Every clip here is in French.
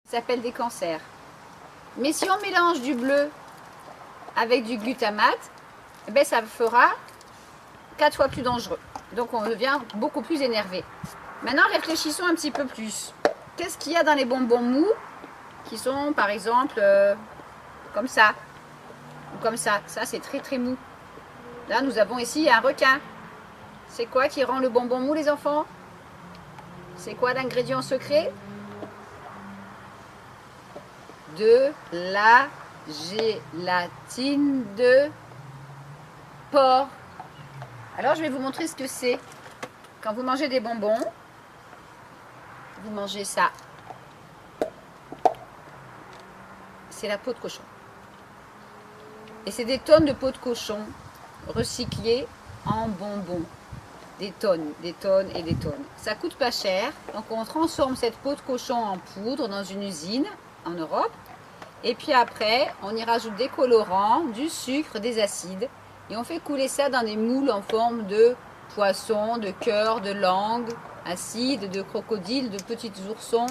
Ça s'appelle des cancers. Mais si on mélange du bleu avec du glutamate, eh ben ça fera 4 fois plus dangereux. Donc on devient beaucoup plus énervé. Maintenant réfléchissons un petit peu plus. Qu'est-ce qu'il y a dans les bonbons mous qui sont par exemple comme ça ou comme ça? Ça c'est très très mou. Là nous avons ici un requin. C'est quoi qui rend le bonbon mou les enfants? C'est quoi l'ingrédient secret? De la gélatine de porc. Alors je vais vous montrer ce que c'est. Quand vous mangez des bonbons, vous mangez ça. C'est la peau de cochon. Et c'est des tonnes de peau de cochon recyclées en bonbons. Des tonnes et des tonnes. Ça coûte pas cher. Donc on transforme cette peau de cochon en poudre dans une usine en Europe. Et puis après, on y rajoute des colorants, du sucre, des acides. Et on fait couler ça dans des moules en forme de poisson, de cœur, de langue, acide, de crocodile, de petits oursons,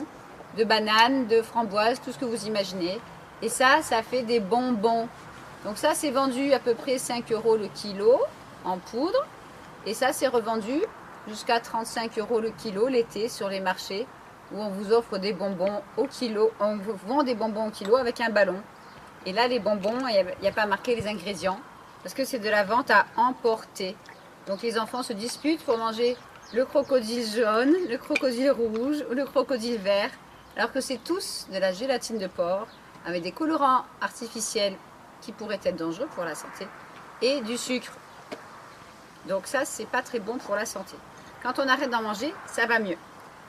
de bananes, de framboises, tout ce que vous imaginez. Et ça fait des bonbons. Donc ça, c'est vendu à peu près 5 € le kilo en poudre. Et ça, c'est revendu jusqu'à 35 € le kilo l'été sur les marchés où on vous offre des bonbons au kilo. On vous vend des bonbons au kilo avec un ballon. Et là, les bonbons, il n'y a pas marqué les ingrédients parce que c'est de la vente à emporter. Donc les enfants se disputent pour manger le crocodile jaune, le crocodile rouge ou le crocodile vert, alors que c'est tous de la gélatine de porc avec des colorants artificiels qui pourraient être dangereux pour la santé et du sucre. Donc ça, c'est pas très bon pour la santé. Quand on arrête d'en manger, ça va mieux.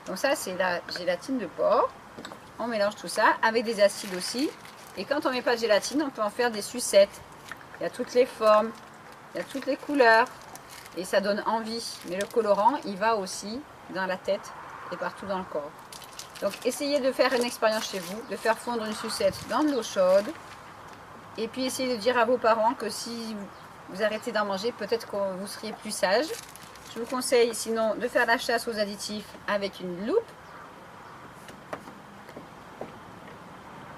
Donc ça, c'est la gélatine de porc. On mélange tout ça avec des acides aussi. Et quand on met pas de gélatine, on peut en faire des sucettes. Il y a toutes les formes, il y a toutes les couleurs. Et ça donne envie. Mais le colorant, il va aussi dans la tête et partout dans le corps. Donc essayez de faire une expérience chez vous, de faire fondre une sucette dans de l'eau chaude. Et puis essayez de dire à vos parents que si vous arrêtez d'en manger, peut-être que vous seriez plus sage. Je vous conseille sinon de faire la chasse aux additifs avec une loupe.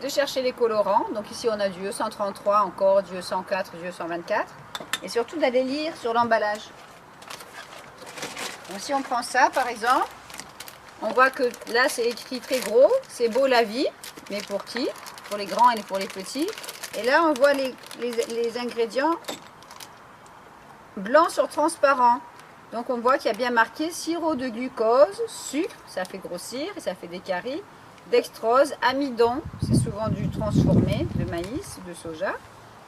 De chercher les colorants. Donc ici on a du E133 encore, du E104, du E124. Et surtout d'aller lire sur l'emballage. Donc si on prend ça par exemple, on voit que là c'est écrit très gros, c'est beau la vie. Mais pour qui? Pour les grands et pour les petits. Et là on voit les ingrédients blanc sur transparent. Donc on voit qu'il y a bien marqué sirop de glucose, sucre, ça fait grossir et ça fait des caries, dextrose, amidon, c'est souvent du transformé de maïs, de soja,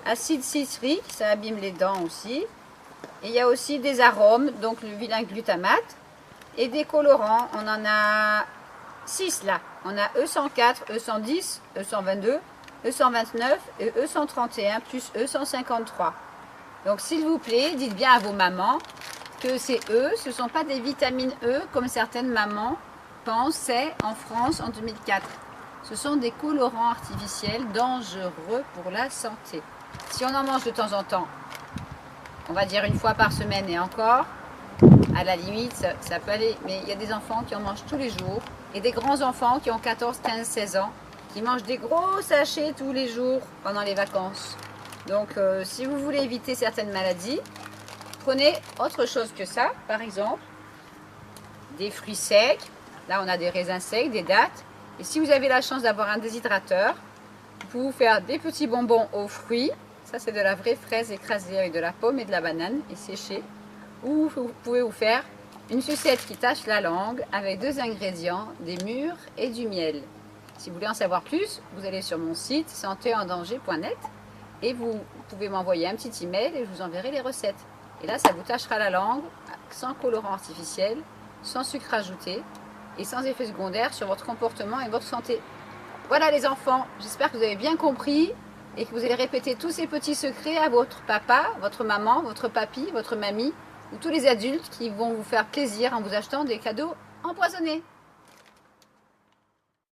acide citrique, ça abîme les dents aussi. Et il y a aussi des arômes, donc le vilain glutamate et des colorants. On en a 6 là. On a E104, E110, E122, E129 et E131 plus E153. Donc s'il vous plaît, dites bien à vos mamans que ces E, ce ne sont pas des vitamines E comme certaines mamans pensaient en France en 2004. Ce sont des colorants artificiels dangereux pour la santé. Si on en mange de temps en temps, on va dire une fois par semaine et encore, à la limite, ça peut aller. Mais il y a des enfants qui en mangent tous les jours et des grands enfants qui ont 14, 15, 16 ans qui mangent des gros sachets tous les jours pendant les vacances. Donc si vous voulez éviter certaines maladies, prenez autre chose que ça, par exemple, des fruits secs. Là, on a des raisins secs, des dattes. Et si vous avez la chance d'avoir un déshydrateur, vous pouvez vous faire des petits bonbons aux fruits. Ça, c'est de la vraie fraise écrasée avec de la pomme et de la banane et séchée. Ou vous pouvez vous faire une sucette qui tâche la langue avec 2 ingrédients, des mûres et du miel. Si vous voulez en savoir plus, vous allez sur mon site santéendanger.net et vous pouvez m'envoyer un petit email et je vous enverrai les recettes. Et là, ça vous tâchera la langue sans colorant artificiel, sans sucre ajouté et sans effet secondaire sur votre comportement et votre santé. Voilà les enfants, j'espère que vous avez bien compris et que vous allez répéter tous ces petits secrets à votre papa, votre maman, votre papy, votre mamie ou tous les adultes qui vont vous faire plaisir en vous achetant des cadeaux empoisonnés.